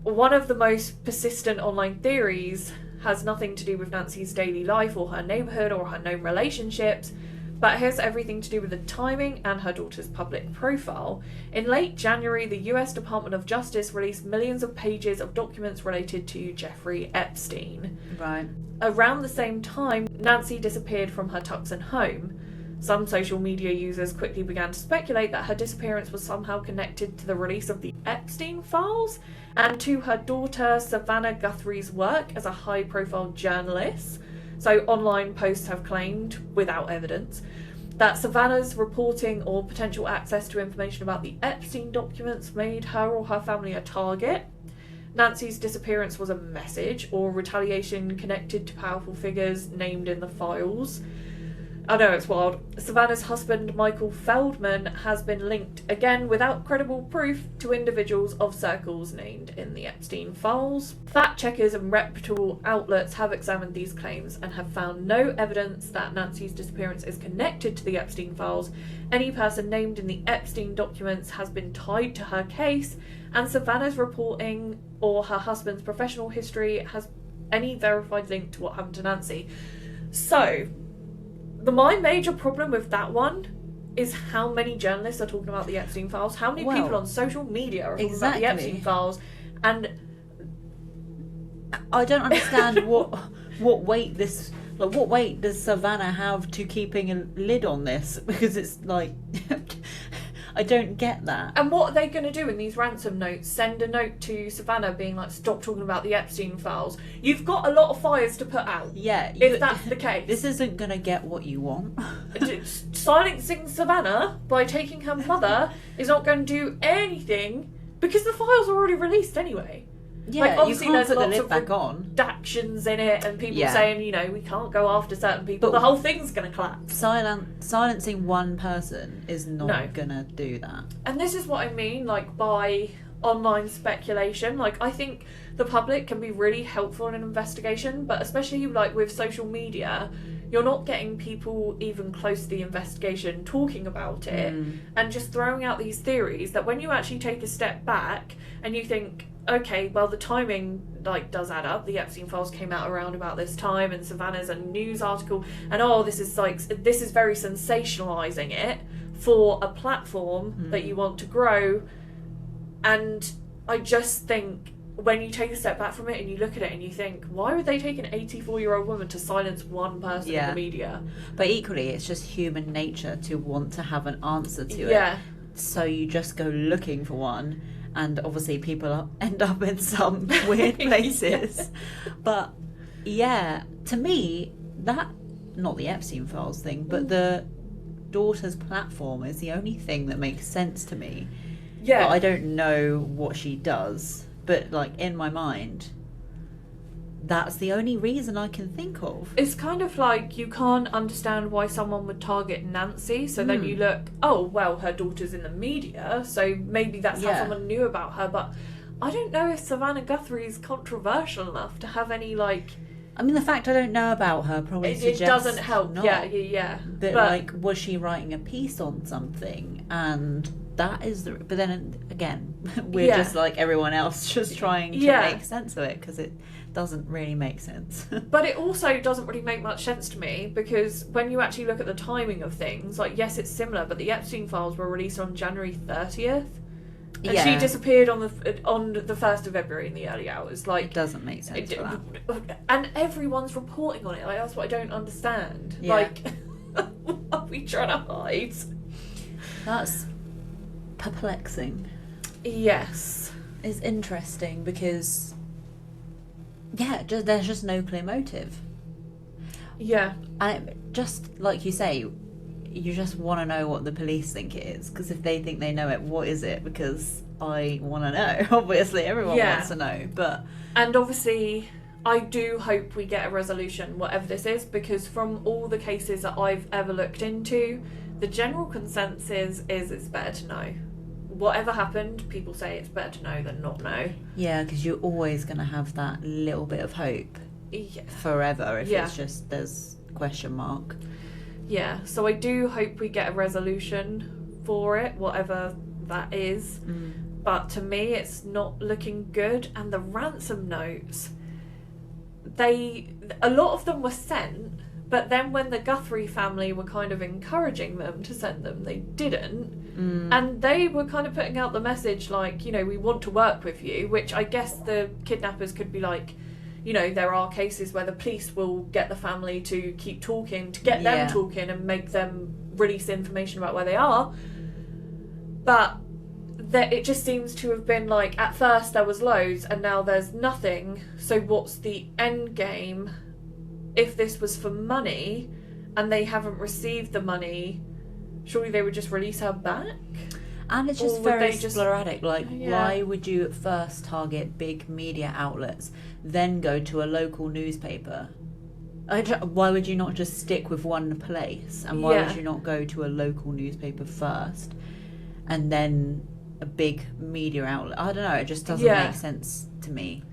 one of the most persistent online theories has nothing to do with Nancy's daily life or her neighbourhood or her known relationships, but has everything to do with the timing and her daughter's public profile. In late January, the US Department of Justice released millions of pages of documents related to Jeffrey Epstein. Right. Around the same time, Nancy disappeared from her Tucson home. Some social media users quickly began to speculate that her disappearance was somehow connected to the release of the Epstein files and to her daughter Savannah Guthrie's work as a high-profile journalist. So online posts have claimed, without evidence, that Savannah's reporting or potential access to information about the Epstein documents made her or her family a target. Nancy's disappearance was a message or retaliation connected to powerful figures named in the files. I know, it's wild. Savannah's husband, Michael Feldman, has been linked, again without credible proof, to individuals of circles named in the Epstein files. Fact checkers and reputable outlets have examined these claims and have found no evidence that Nancy's disappearance is connected to the Epstein files. Any person named in the Epstein documents has been tied to her case, and Savannah's reporting or her husband's professional history has any verified link to what happened to Nancy. So, my major problem with that one is how many journalists are talking about the Epstein files, how many people on social media are talking about the Epstein files, and I don't understand what weight this, like, what weight does Savannah have to keeping a lid on this, because it's like I don't get that. And what are they going to do in these ransom notes? Send a note to Savannah being like, stop talking about the Epstein files. You've got a lot of fires to put out. Yeah. If that's the case. This isn't going to get what you want. Silencing Savannah by taking her mother is not going to do anything, because the files are already released anyway. Yeah, like, obviously you can't there's put lots the lid of back on. redactions in it, and people saying, you know, we can't go after certain people. But the whole thing's going to collapse. Silencing one person is not going to do that. And this is what I mean, like, by online speculation. Like, I think the public can be really helpful in an investigation, but especially, like, with social media, you're not getting people even close to the investigation talking about it and just throwing out these theories that when you actually take a step back and you think, okay, well, the timing, like, does add up. The Epstein files came out around about this time, and Savannah's a news article, and this is very sensationalizing it for a platform that you want to grow. And I just think when you take a step back from it and you look at it and you think, why would they take an 84-year-old woman to silence one person in the media? But equally, it's just human nature to want to have an answer to it. So you just go looking for one. And obviously people end up in some weird places. But yeah, to me, that, not the Epstein files thing, but the daughter's platform is the only thing that makes sense to me. Yeah. But I don't know what she does. But, like, in my mind, that's the only reason I can think of. It's kind of like you can't understand why someone would target Nancy, so then you look, oh, well, her daughter's in the media, so maybe that's how someone knew about her. But I don't know if Savannah Guthrie is controversial enough to have any, like... I mean, the fact I don't know about her probably suggests it doesn't help. Not. Yeah. But, like, was she writing a piece on something? And that is the... But then, again, we're just like everyone else, just trying to make sense of it, because it doesn't really make sense. But it also doesn't really make much sense to me, because when you actually look at the timing of things, like, yes, it's similar, but the Epstein files were released on January 30th. And she disappeared on the 1st of February in the early hours. Like, it doesn't make sense for that. And everyone's reporting on it. Like, that's what I don't understand. Like, what are we trying to hide? That's perplexing. Yes. It's interesting because, there's just no clear motive. Yeah. And just like you say, you just want to know what the police think it is, because if they think they know it, what is it? Because I want to know. Obviously, everyone wants to know. And obviously, I do hope we get a resolution, whatever this is, because from all the cases that I've ever looked into, the general consensus is it's better to know. Whatever happened, people say it's better to know than not know. Yeah, because you're always going to have that little bit of hope forever if it's just there's a question mark. Yeah, so I do hope we get a resolution for it, whatever that is. But to me, it's not looking good. And the ransom notes, a lot of them were sent, but then when the Guthrie family were kind of encouraging them to send them, they didn't. And they were kind of putting out the message like, you know, we want to work with you, which I guess the kidnappers could be like, you know, there are cases where the police will get the family to keep talking, to get them talking and make them release information about where they are. But it just seems to have been like, at first there was loads and now there's nothing. So what's the end game? If this was for money and they haven't received the money, surely they would just release her back? And it's just very sporadic. Like, why would you at first target big media outlets, then go to a local newspaper? Why would you not just stick with one place? And why Yeah. would you not go to a local newspaper first and then a big media outlet? I don't know, it just doesn't Yeah. make sense to me.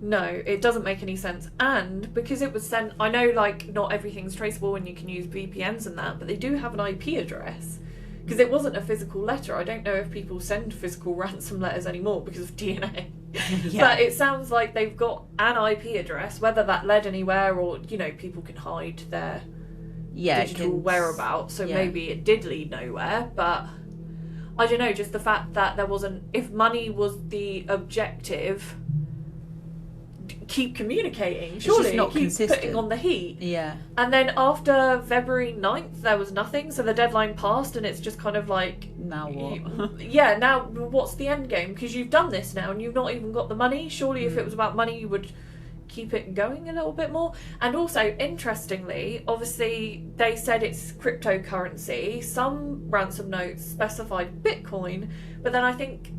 No, it doesn't make any sense. And because it was sent, I know like not everything's traceable and you can use VPNs and that, but they do have an IP address. Because it wasn't a physical letter. I don't know if people send physical ransom letters anymore because of DNA. Yeah. But it sounds like they've got an IP address, whether that led anywhere or, you know, people can hide their digital whereabouts. So maybe it did lead nowhere. But I don't know, just the fact that there wasn't, if money was the objective, keep communicating. Surely just not keep consistent. putting on the heat. Yeah. And then after February 9th, there was nothing, so the deadline passed, and it's just kind of like... Now what? Yeah, now what's the end game? Because you've done this now, and you've not even got the money. Surely if it was about money, you would keep it going a little bit more. And also, interestingly, obviously, they said it's cryptocurrency. Some ransom notes specified Bitcoin, but then I think...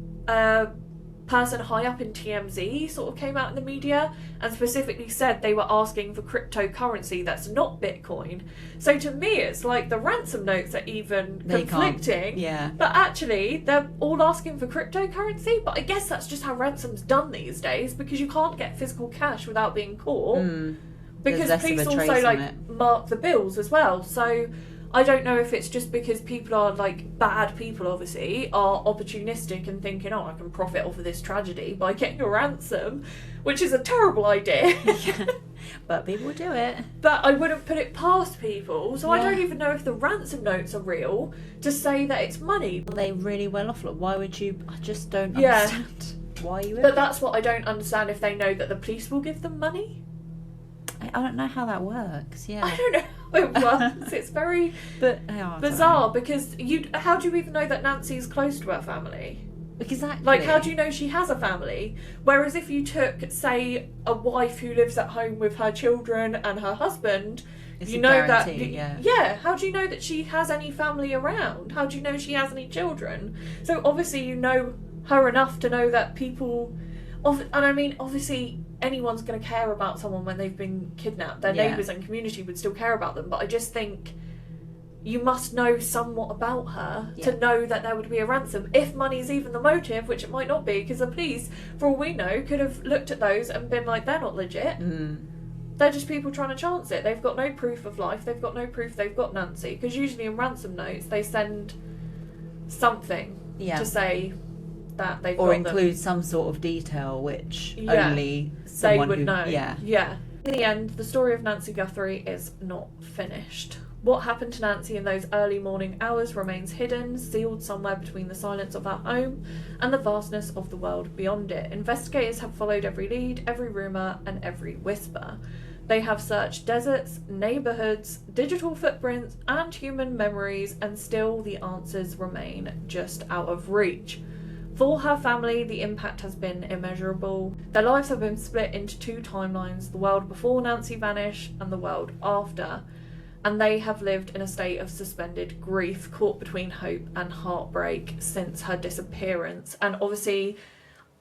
person high up in TMZ sort of came out in the media and specifically said they were asking for cryptocurrency that's not Bitcoin. So to me, it's like the ransom notes are even conflicting. Yeah. But actually, they're all asking for cryptocurrency. But I guess that's just how ransom's done these days, because you can't get physical cash without being caught. Because police also like mark the bills as well. So I don't know if it's just because people are, like, bad people, obviously, are opportunistic and thinking, oh, I can profit off of this tragedy by getting a ransom, which is a terrible idea. Yeah. But people do it. But I wouldn't put it past people, so I don't even know if the ransom notes are real to say that it's money. Are they really well off? Like, why would you... I just don't understand why you would. But that's what I don't understand, if they know that the police will give them money. I don't know how that works, yeah. I don't know how it works. It's very bizarre, because how do you even know that Nancy's close to her family? Exactly. Like, how do you know she has a family? Whereas if you took, say, a wife who lives at home with her children and her husband, it's you know that... Yeah, how do you know that she has any family around? How do you know she has any children? So obviously you know her enough to know that people... And I mean, obviously... anyone's going to care about someone when they've been kidnapped. Their neighbours and community would still care about them. But I just think you must know somewhat about her to know that there would be a ransom. If money's even the motive, which it might not be, because the police, for all we know, could have looked at those and been like, they're not legit. They're just people trying to chance it. They've got no proof of life. They've got no proof they've got Nancy. Because usually in ransom notes, they send something to say... that they've or got include them. some sort of detail which only someone they would know. Yeah. In the end, the story of Nancy Guthrie is not finished. What happened to Nancy in those early morning hours remains hidden, sealed somewhere between the silence of her home and the vastness of the world beyond it. Investigators have followed every lead, every rumour and every whisper. They have searched deserts, neighbourhoods, digital footprints and human memories, and still the answers remain just out of reach. For her family, the impact has been immeasurable. Their lives have been split into two timelines, the world before Nancy vanished and the world after. And they have lived in a state of suspended grief, caught between hope and heartbreak since her disappearance. And obviously,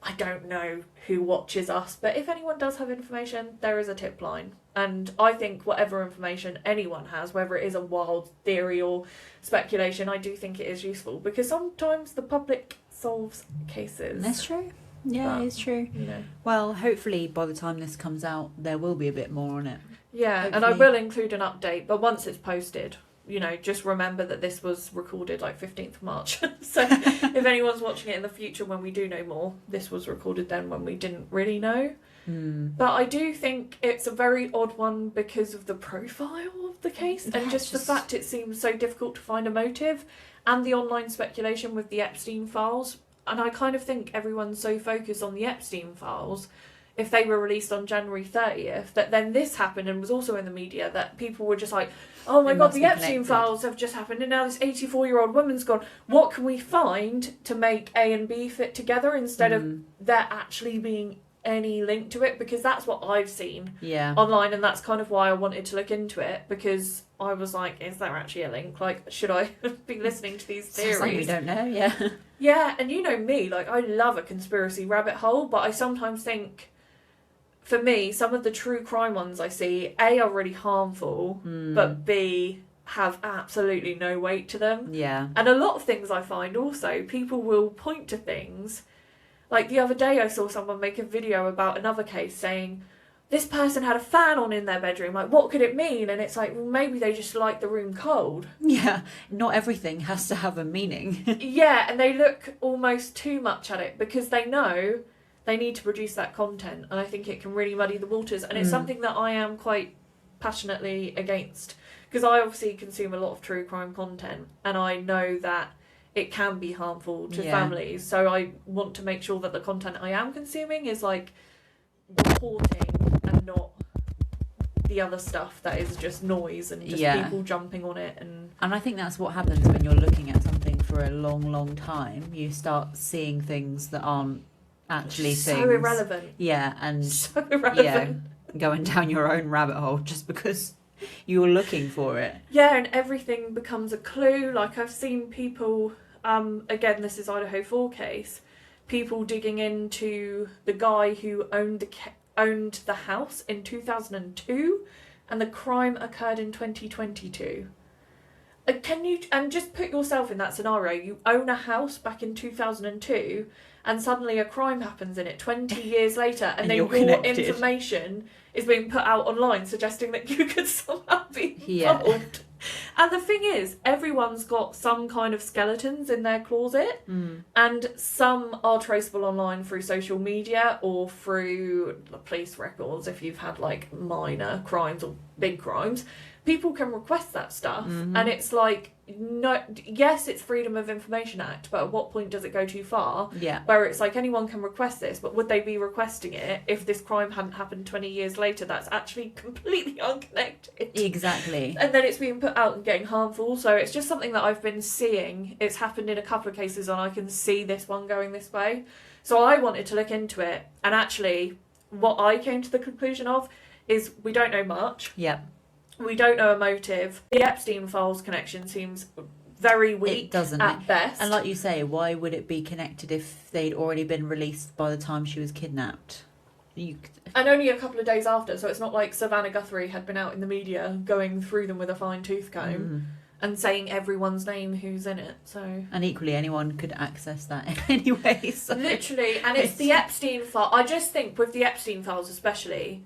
I don't know who watches us, but if anyone does have information, there is a tip line. And I think whatever information anyone has, whether it is a wild theory or speculation, I do think it is useful, because sometimes the public solves cases. That's true. Yeah, it's true. You know. Well, hopefully by the time this comes out, there will be a bit more on it. Yeah, hopefully. And I will include an update, but once it's posted, you know, just remember that this was recorded like 15th of March. So if anyone's watching it in the future when we do know more, this was recorded then when we didn't really know. But I do think it's a very odd one because of the profile of the case and just the fact it seems so difficult to find a motive, and the online speculation with the Epstein files. And I kind of think everyone's so focused on the Epstein files, if they were released on January 30th, that then this happened and was also in the media, that people were just like, oh my God, the Epstein files have just happened and now this 84-year-old woman's gone. What can we find to make A and B fit together instead of there actually being any link to it? Because that's what I've seen online, and that's kind of why I wanted to look into it, because I was like, is there actually a link? Like, should I be listening to these theories? Like we don't know, Yeah, and you know me, like, I love a conspiracy rabbit hole, but I sometimes think, for me, some of the true crime ones I see, A, are really harmful, but B, have absolutely no weight to them. Yeah. And a lot of things I find also, people will point to things. Like the other day I saw someone make a video about another case saying, this person had a fan on in their bedroom, like what could it mean? And it's like, well, maybe they just like the room cold. Yeah, not everything has to have a meaning. Yeah, and they look almost too much at it because they know they need to produce that content, and I think it can really muddy the waters, and it's something that I am quite passionately against, because I obviously consume a lot of true crime content, and I know that it can be harmful to families, so I want to make sure that the content I am consuming is like reporting and not the other stuff that is just noise and just people jumping on it. And I think that's what happens when you're looking at something for a long time. You start seeing things that aren't actually so things. irrelevant. Yeah, and so irrelevant. Going down your own rabbit hole just because you're looking for it. Yeah, and everything becomes a clue. Like I've seen people, again, this is Idaho 4 case, people digging into the guy who owned the house in 2002, and the crime occurred in 2022. Can you, and just put yourself in that scenario, you own a house back in 2002 and suddenly a crime happens in it 20 years later, and then your information is being put out online suggesting that you could somehow be involved. And the thing is, everyone's got some kind of skeletons in their closet, and some are traceable online through social media or through the police records if you've had like minor crimes or big crimes. People can request that stuff, and it's like, no, yes, it's Freedom of Information Act, but at what point does it go too far? Yeah. Where it's like anyone can request this, but would they be requesting it if this crime hadn't happened 20 years later? That's actually completely unconnected. Exactly. And then it's being put out and getting harmful. So it's just something that I've been seeing. It's happened in a couple of cases, and I can see this one going this way. So I wanted to look into it, and actually, what I came to the conclusion of is we don't know much. Yeah. We don't know a motive. The Epstein files connection seems very weak, it doesn't at best. And like you say, why would it be connected if they'd already been released by the time she was kidnapped? And only a couple of days after, so it's not like Savannah Guthrie had been out in the media going through them with a fine-tooth comb and saying everyone's name who's in it. So, and equally, anyone could access that anyway. So. Literally, and it's the Epstein file. I just think with the Epstein files especially,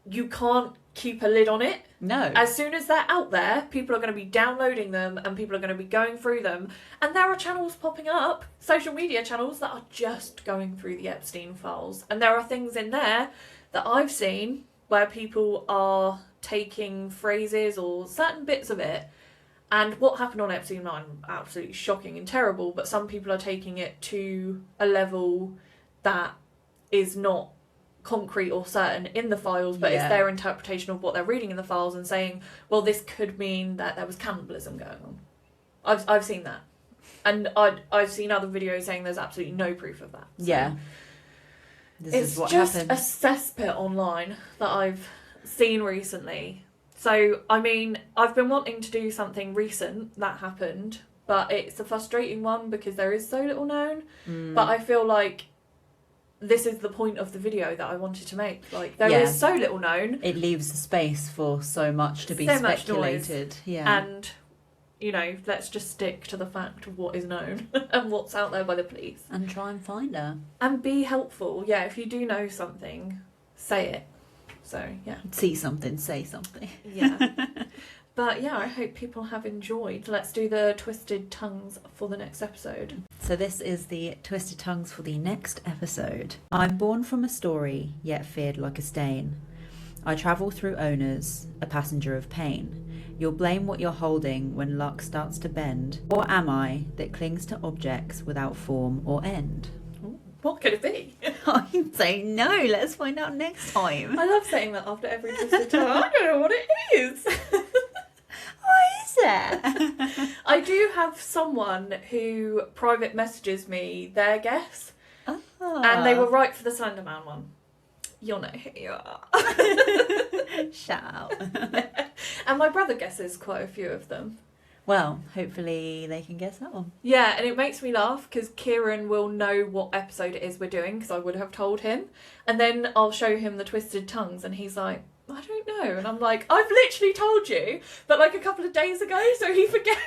you can't keep a lid on it. No. As soon as they're out there, people are going to be downloading them and people are going to be going through them. And there are channels popping up, social media channels, that are just going through the Epstein files. And there are things in there that I've seen where people are taking phrases or certain bits of it. And what happened on Epstein 9, absolutely shocking and terrible, but some people are taking it to a level that is not concrete or certain in the files, but it's their interpretation of what they're reading in the files and saying, well, this could mean that there was cannibalism going on. I've seen that, and I've seen other videos saying there's absolutely no proof of that. So yeah, it's just happened. A cesspit online that I've seen recently. So I mean, I've been wanting to do something recent that happened, but it's a frustrating one because there is so little known. But I feel like this is the point of the video that I wanted to make. Like, there is so little known. It leaves the space for so much to be speculated. Yeah. And, you know, let's just stick to the fact of what is known and what's out there by the police. And try and find her. And be helpful. Yeah, if you do know something, say it. So, yeah. See something, say something. Yeah. But yeah, I hope people have enjoyed. Let's do the Twisted Tongues for the next episode. So this is the Twisted Tongues for the next episode. I'm born from a story, yet feared like a stain. I travel through owners, a passenger of pain. You'll blame what you're holding when luck starts to bend. Or am I that clings to objects without form or end? What could it be? I'm saying no, let's find out next time. I love saying that after every Twisted Tongue. I don't know what it is. What is it? I do have someone who private messages me their guess, and they were right for the Slender Man one. You'll know who you are. Shout out. And my brother guesses quite a few of them. Well, hopefully they can guess that one. Yeah, and it makes me laugh because Kieran will know what episode it is we're doing because I would have told him. And then I'll show him the Twisted Tongues and he's like, I don't know. And I'm like, I've literally told you, but like a couple of days ago, so he forgets.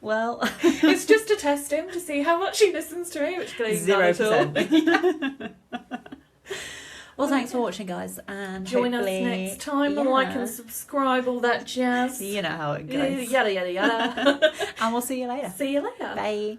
Well, it's just to test him to see how much he listens to me, which clearly 0%. Well, thanks for watching, guys, and join us next time. Like and subscribe, all that jazz. You know how it goes. Yada yada yada. And we'll see you later. See you later. Bye.